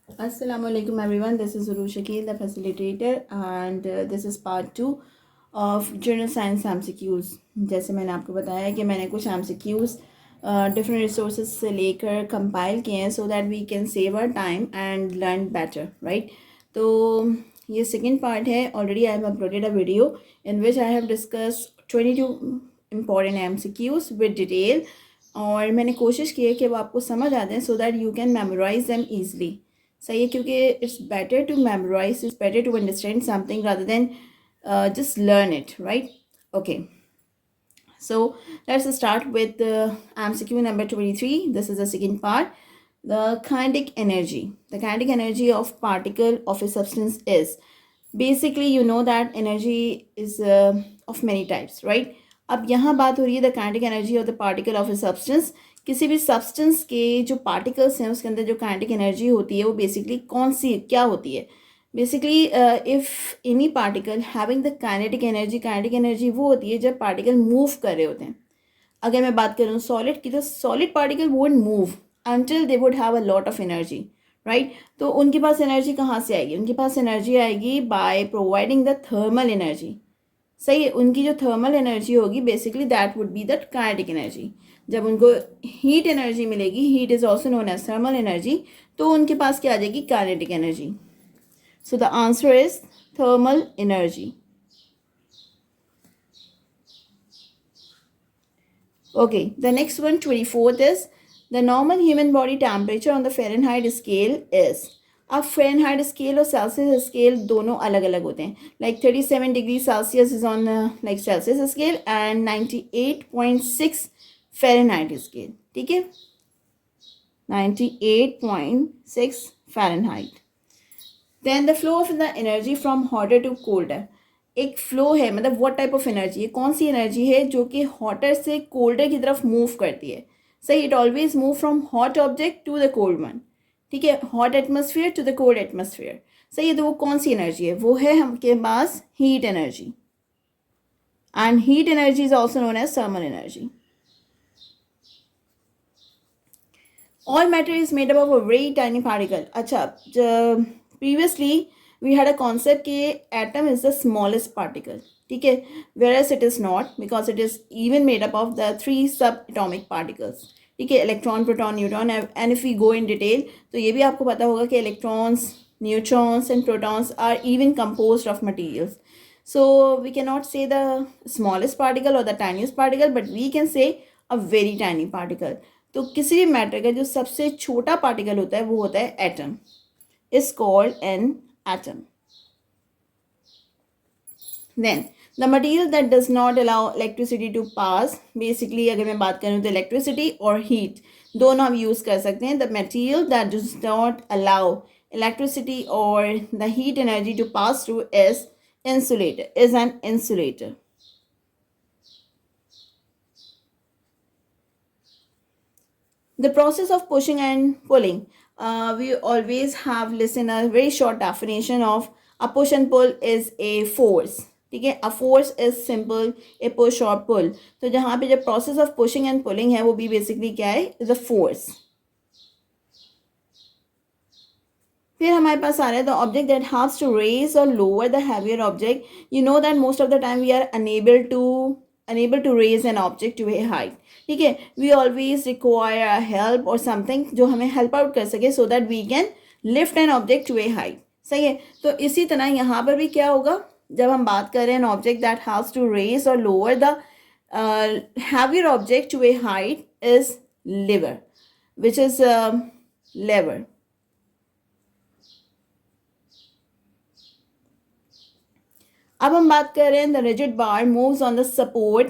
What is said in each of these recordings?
Assalamu alaikum everyone. This is Uru Shakil, the facilitator, and this is part 2 of General Science MCQs. जैसे मैंने आपको बताया कि मैंने कुछ MCQs डिफरेंट रिसोर्सेज से लेकर कंपाइल किए हैं so that we can save our time and learn better, right? तो ये सेकेंड पार्ट है. Already I have uploaded a video in which I have discussed 22 important MCQs with detail, और मैंने कोशिश की है कि वो आपको समझ आ जाए so that you can memorise them easily. सही है, क्योंकि it's better to memorise, it's better to understand something rather than just learn it, right? Okay, so let's start with MCQ number 23. This is the second part. The kinetic energy. The kinetic energy of particle of a substance is, basically you know that energy is of many types, right? अब यहाँ बात हो रही है the kinetic energy of the particle of a substance. किसी भी substance के जो पार्टिकल्स हैं उसके अंदर जो काइनेटिक एनर्जी होती है वो बेसिकली कौन सी क्या होती है. Basically if any particle having the kinetic energy वो होती है जब पार्टिकल मूव कर रहे होते हैं. अगर मैं बात करूँ सॉलिड की, तो solid particle won't move until they would have a lot of energy, right? तो उनके पास एनर्जी कहाँ से आएगी? उनके पास एनर्जी आएगी by providing the thermal energy. सही है, उनकी जो थर्मल एनर्जी होगी basically that would be the kinetic energy. जब उनको हीट एनर्जी मिलेगी, heat is also known as thermal energy, तो उनके पास क्या आ जाएगी? Kinetic energy. So the answer is thermal energy. Okay, the next one, 24th, is the normal human body temperature on the Fahrenheit scale is. अब Fahrenheit scale और Celsius scale दोनों अलग अलग होते हैं. Like 37 degree Celsius is on like Celsius scale and 98.6 Fahrenheit scale. ठीक है, 98.6 Fahrenheit. Then the flow of the energy from hotter to colder. एक फ्लो है, मतलब व्हाट टाइप ऑफ एनर्जी है, कौन सी एनर्जी है जो कि हॉटर से कोल्डर की तरफ मूव करती है. सही, it always move from hot object to the cold one. ठीक है, hot atmosphere to the cold atmosphere. सही है, तो वो कौन सी एनर्जी है? वो है हमके पास heat energy. And heat energy is also known as thermal energy. All matter is made up of a very tiny particle. अच्छा, previously we had a concept कि atom is the smallest particle. ठीक है, whereas it is not, because it is even made up of the 3 subatomic particles. ठीक है, electron, proton, neutron. And if we go in detail तो ये भी आपको पता होगा कि electrons, neutrons and protons are even composed of materials. So we cannot say the smallest particle or the tiniest particle, but we can say a very tiny particle. तो किसी भी मैटर का जो सबसे छोटा पार्टिकल होता है वो होता है atom. is called an atom. Then the material that does not allow electricity to pass, basically अगर मैं बात करूँ तो electricity और heat दोनों हम यूज़ कर सकते हैं. The material that does not allow electricity or the heat energy to pass through is insulator, is an insulator. The process of pushing and pulling. We always have listened a very short definition of a push and pull is a force. ठीक है, a force is simple a push or pull. तो जहाँ पे जब process of pushing and pulling है वो भी basically क्या है? is a force. फिर हमारे पास आ रहा है the object that has to raise or lower the heavier object. You know that most of the time we are unable to raise an object to a height. ठीक है, we always require a help or something जो हमें help out कर सके so that we can lift an object to a height. सही है, तो इसी तरह यहाँ पर भी क्या होगा? जब हम बात कर रहे हैं object that has to raise or lower the heavier object to a height is lever, which is lever. अब हम बात कर रहे हैं the rigid bar moves on the support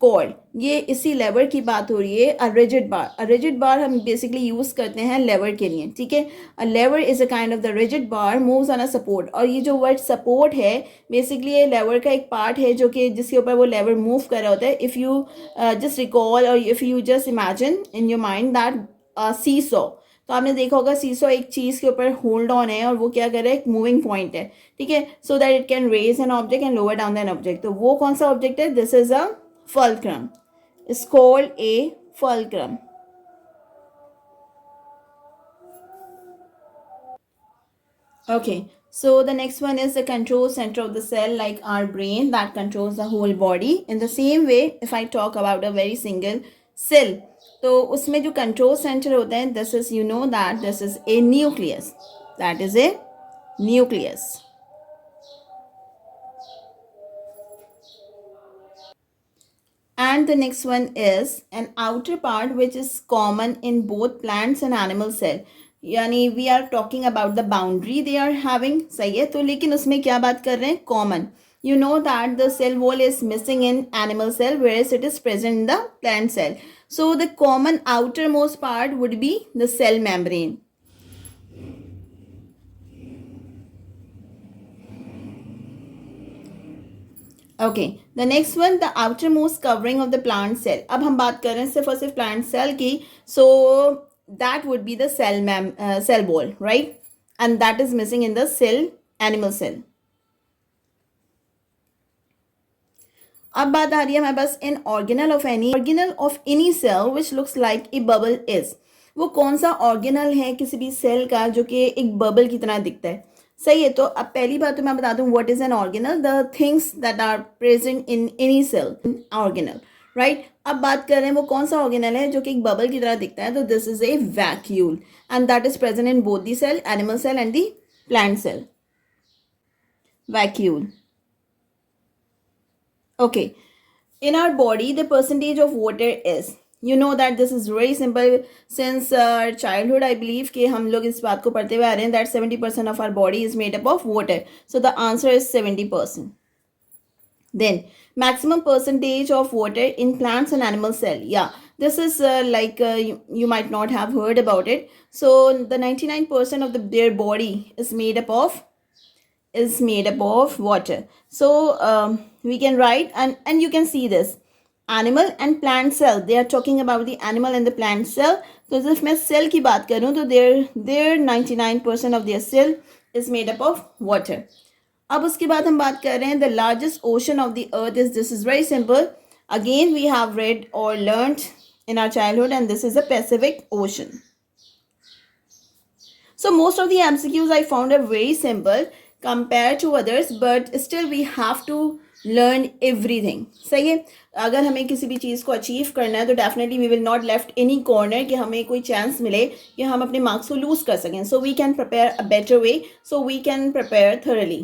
cord. ये इसी लेवर की बात हो रही है. अ रिजिड बार हम बेसिकली यूज़ करते हैं लेवर के लिए. ठीक है, a lever is a kind of the rigid bar moves on a support. और ये जो वर्ड सपोर्ट है बेसिकली ये लेवर का एक पार्ट है जो कि जिसके ऊपर वो लेवर मूव कर रहा होता है. इफ़ यू जस्ट रिकॉल और if you just imagine in your mind that seesaw, तो आपने देखा होगा सीसो एक चीज़ के ऊपर होल्ड ऑन है और वो क्या कर रहा है? एक मूविंग पॉइंट है. ठीक है, so that it can raise an object and lower down an object. तो वो कौन सा ऑब्जेक्ट है? This is a fulcrum. Is called a fulcrum. Okay, so the next one is the control center of the cell, like our brain that controls the whole body. In the same way, if I talk about a very single cell, तो उसमें जो control center होता है, this is, you know that this is a nucleus. That is a nucleus. And the next one is an outer part which is common in both plants and animal cell. यानी we are talking about the boundary they are having, सही है, तो लेकिन उसमें क्या बात कर रहे हैं, common. You know that the cell wall is missing in animal cell whereas it is present in the plant cell. So the common outermost part would be the cell membrane. Okay, the next one the outermost covering of the plant cell. अब हम बात कर रहे हैं सिर्फ और सिर्फ plant cell की. So that would be the cell wall, right, and that is missing in the cell animal cell. अब बात आ रही है हमारे पास in organelle of any cell which looks like a bubble is. वो कौन सा ऑर्गेनल है किसी भी सेल का जो कि एक बबल की तरह दिखता है, सही है. तो अब पहली बात तो मैं बता दूं what is an organelle, the things that are present in any cell organelle, right. अब बात कर रहे हैं वो कौन सा ऑर्गेनल है जो कि एक बबल की तरह दिखता है, तो this is a vacuole and that is present in both the cell, animal cell and the plant cell. Vacuole. Okay, in our body the percentage of water is, you know that this is very simple since childhood. I believe कि हम लोग इस बात को पढ़ते हुए आ रहे हैं that 70% of our body is made up of water. So the answer is 70%. Then maximum percentage of water in plants and animal cell. Yeah, this is you might not have heard about it. So the 99% of their body is made up of water. So we can write and you can see this animal and plant cell. They are talking about the animal and the plant cell. तो if मैं cell की बात करूँ तो their 99% of their cell is made up of water. अब उसके बाद हम बात कर रहे हैं the largest ocean of the earth is, this is very simple. Again we have read or learned in our childhood and this is the Pacific Ocean. So most of the MCQs I found are very simple compared to others, but still we have to learn everything. सही है, अगर हमें किसी भी चीज़ को achieve करना है तो definitely we will not left any corner कि हमें कोई चांस मिले कि हम अपने मार्क्स को लूज कर सकें. So we can prepare a better way, so we can prepare thoroughly.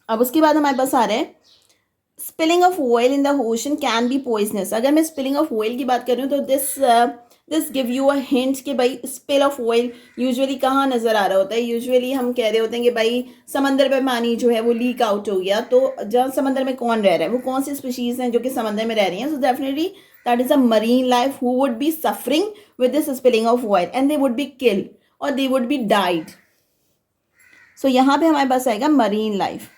अब उसके बाद हमारे पास आ रहे हैं spilling of oil in the ocean can be poisonous. अगर मैं स्पिलिंग ऑफ ऑयल की बात करूँ तो this give you a hint कि भाई स्पिल ऑफ ऑयल यूजुअली कहाँ नज़र आ रहा होता है. यूजुअली हम कह रहे होते हैं कि भाई समंदर में पानी जो है वो लीक आउट हो गया, तो जहाँ समंदर में कौन रह रहा है, वो कौन सी स्पीशीज़ हैं जो कि समंदर में रह रही हैं. So definitely that is a marine life who would be suffering with this spilling of oil and they would be killed और दे वुड बी डाइड. सो यहाँ पे हमारे पास आएगा मरीन लाइफ.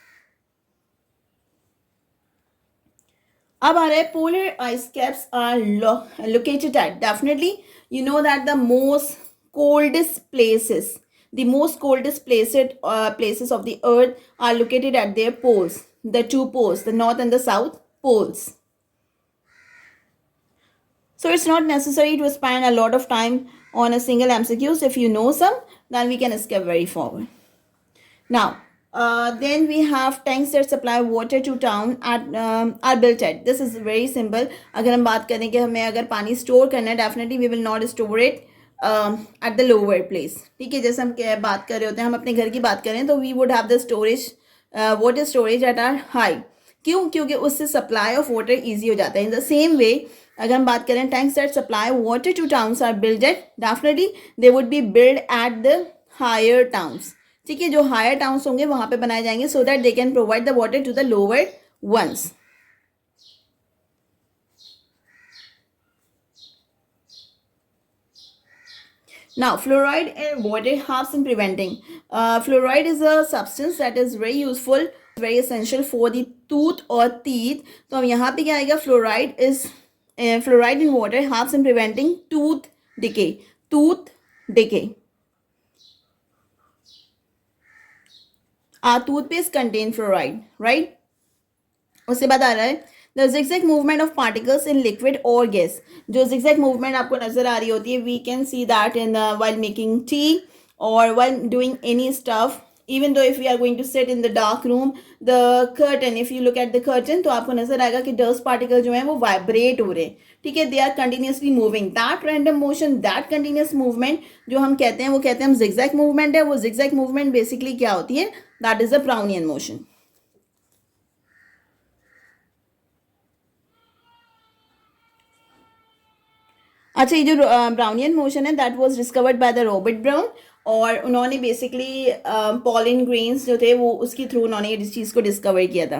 अब आ रहा है polar ice caps are located at, definitely you know that the most coldest places places of the earth are located at their poles, the two poles, the north and the south poles. So it's not necessary to spend a lot of time on a single MCQs. If you know some, then we can skip very forward. Now then we have tanks that supply water to town are built at. This is very simple. अगर हम बात करें कि हमें अगर पानी store करना है, definitely we will not store it at the lower place. ठीक है, जैसे हम बात कर रहे होते हैं, हम अपने घर की बात करें तो we would have the storage water storage at are high. क्यों? क्योंकि उससे सप्लाई ऑफ वाटर ईजी हो जाता है. इन द सेम वे अगर हम बात करें tanks that supply water to towns are build at, definitely they would be build at the higher towns. ठीक है, जो हायर टाउन्स होंगे वहां पे बनाए जाएंगे so that they can provide the water to the lower ones. Now fluoride in water helps in preventing. Fluoride is a substance that is very useful, very essential for the tooth or teeth. तो हम यहाँ पे क्या आएगा, fluoride in water helps in preventing tooth decay. Our toothpaste contain fluoride, right? उसके बाद आ रहा है the zigzag movement of particles in liquid or gas. जो zigzag movement आपको नजर आ रही होती है, we can see that in while making tea or while doing any stuff even though if we are going to sit in the dark room, the curtain, if you look at the curtain, तो आपको नजर आएगा कि dust particle जो है वो vibrate हो रहे हैं, ठीक है, they are continuously moving, that random motion, that continuous movement जो हम कहते हैं वो कहते हैं हम जिगजैग मूवमेंट है। वो जिगजैग मूवमेंट बेसिकली क्या होती है, that is a Brownian motion. अच्छा, ये जो ब्राउनियन मोशन है that was discovered by the Robert brown, और उन्होंने बेसिकली पॉलिन ग्रेन्स जो थे वो उसके थ्रू उन्होंने इस चीज़ को डिस्कवर किया था।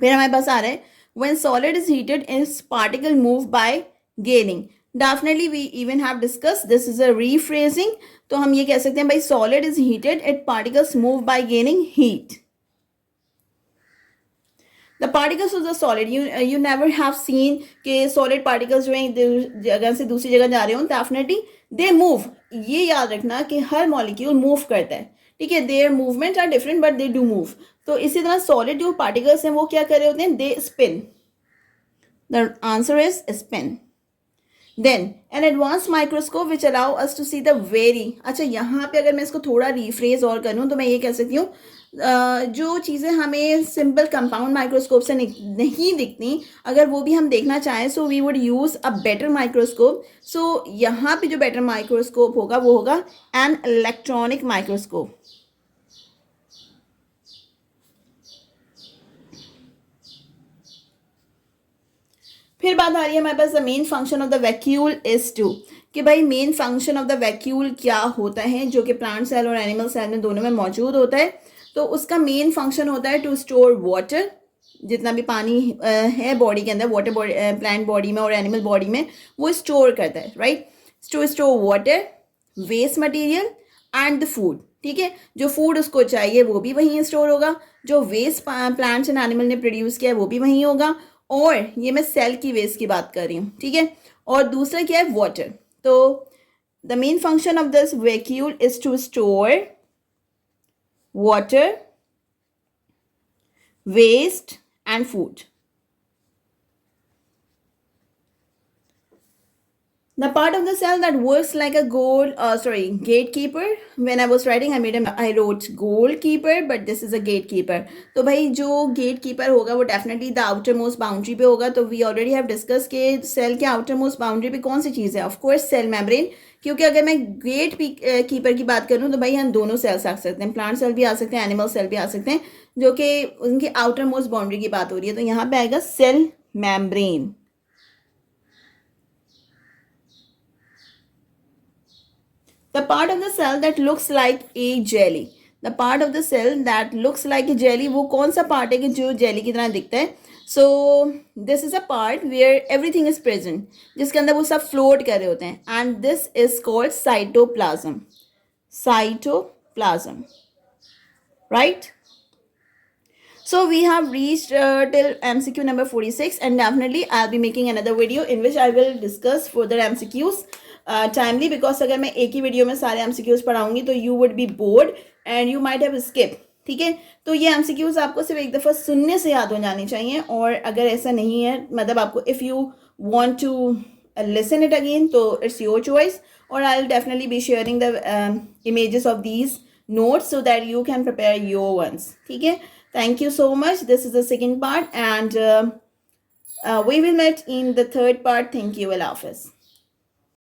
फिर हमारे पास आ रहा है when solid is heated its particle move by gaining. Definitely we even have discuss this is a rephrasing. तो हम ये कह सकते हैं भाई solid is heated it particles move by gaining heat. The particles of the solid, you never have seen कि solid particles जो हैं एक जगह से दूसरी जगह जा रहे हो, definitely they move। ये याद रखना कि हर molecule move करता है, ठीक है, their movements are different but they do move। तो इसी तरह solid जो particles हैं वो क्या कर रहे होते हैं, they spin। The answer is spin। Then an advanced microscope which allow us to see the very, अच्छा यहाँ पे अगर मैं इसको थोड़ा रिफ्रेज और करूँ तो मैं ये कह सकती हूँ जो चीज़ें हमें सिंपल कंपाउंड माइक्रोस्कोप से नहीं दिखती, अगर वो भी हम देखना चाहें so we would use a better microscope. सो यहाँ पे जो बेटर माइक्रोस्कोप होगा वो होगा एन इलेक्ट्रॉनिक माइक्रोस्कोप। फिर बात आ रही है हमारे पास the main function of the vacuole is to, कि भाई main function of the vacuole क्या होता है, जो कि प्लांट सेल और एनिमल सेल में दोनों में मौजूद होता है। तो उसका मेन फंक्शन होता है टू स्टोर वाटर, जितना भी पानी है बॉडी के अंदर, वाटर बॉडी प्लांट बॉडी में और एनिमल बॉडी में वो स्टोर करता है, राइट, to store water, waste material and the food, ठीक है, जो फूड उसको चाहिए वो भी वहीं स्टोर होगा, जो वेस्ट प्लांट्स एंड एनिमल ने प्रोड्यूस किया है वो भी वहीं होगा, और ये मैं सेल की वेस्ट की बात कर रही हूँ, ठीक है, और दूसरा क्या है वाटर। तो the main function of this vacuole is to store water, waste and food. The part of the cell that works like a gatekeeper. When I was writing, I wrote goalkeeper, but this is a gatekeeper. तो भाई जो gatekeeper होगा वो definitely the outermost boundary पे होगा। तो we already have discussed कि cell के outermost boundary पे कौन सी चीज़ है, of course cell membrane। क्योंकि अगर मैं गेट कीपर की बात करूँ तो भाई हम दोनों सेल्स आ सकते हैं, प्लांट सेल भी आ सकते हैं, एनिमल सेल भी आ सकते हैं, जो कि उनकी आउटर मोस्ट बाउंड्री की बात हो रही है। तो यहाँ पे आएगा cell membrane. The part of the cell that looks like a jelly, the part of the cell that looks like a jelly, वो कौन सा पार्ट है कि जो जेली की तरह दिखता है। So this is a part where everything is present, जिसके अंदर वो सब फ्लोट कर रहे होते हैं, and this is called cytoplasm. Cytoplasm, right? So we have reached till MCQ number 46, and definitely I'll be making another video in which I will discuss further MCQs timely, because अगर मैं एक ही video में सारे MCQs पढ़ाऊंगी तो you would be bored and you might have skip, ठीक है। तो ये MCQs आपको सिर्फ एक दफ़ा सुनने से याद हो जाने चाहिए, और अगर ऐसा नहीं है, मतलब आपको if you want to listen it again तो it's your choice, or I'll definitely be sharing the images of these notes so that you can prepare your ones, ठीक है। Thank you so much. This is the second part, and we will meet in the third part. Thank you. Allah Hafiz.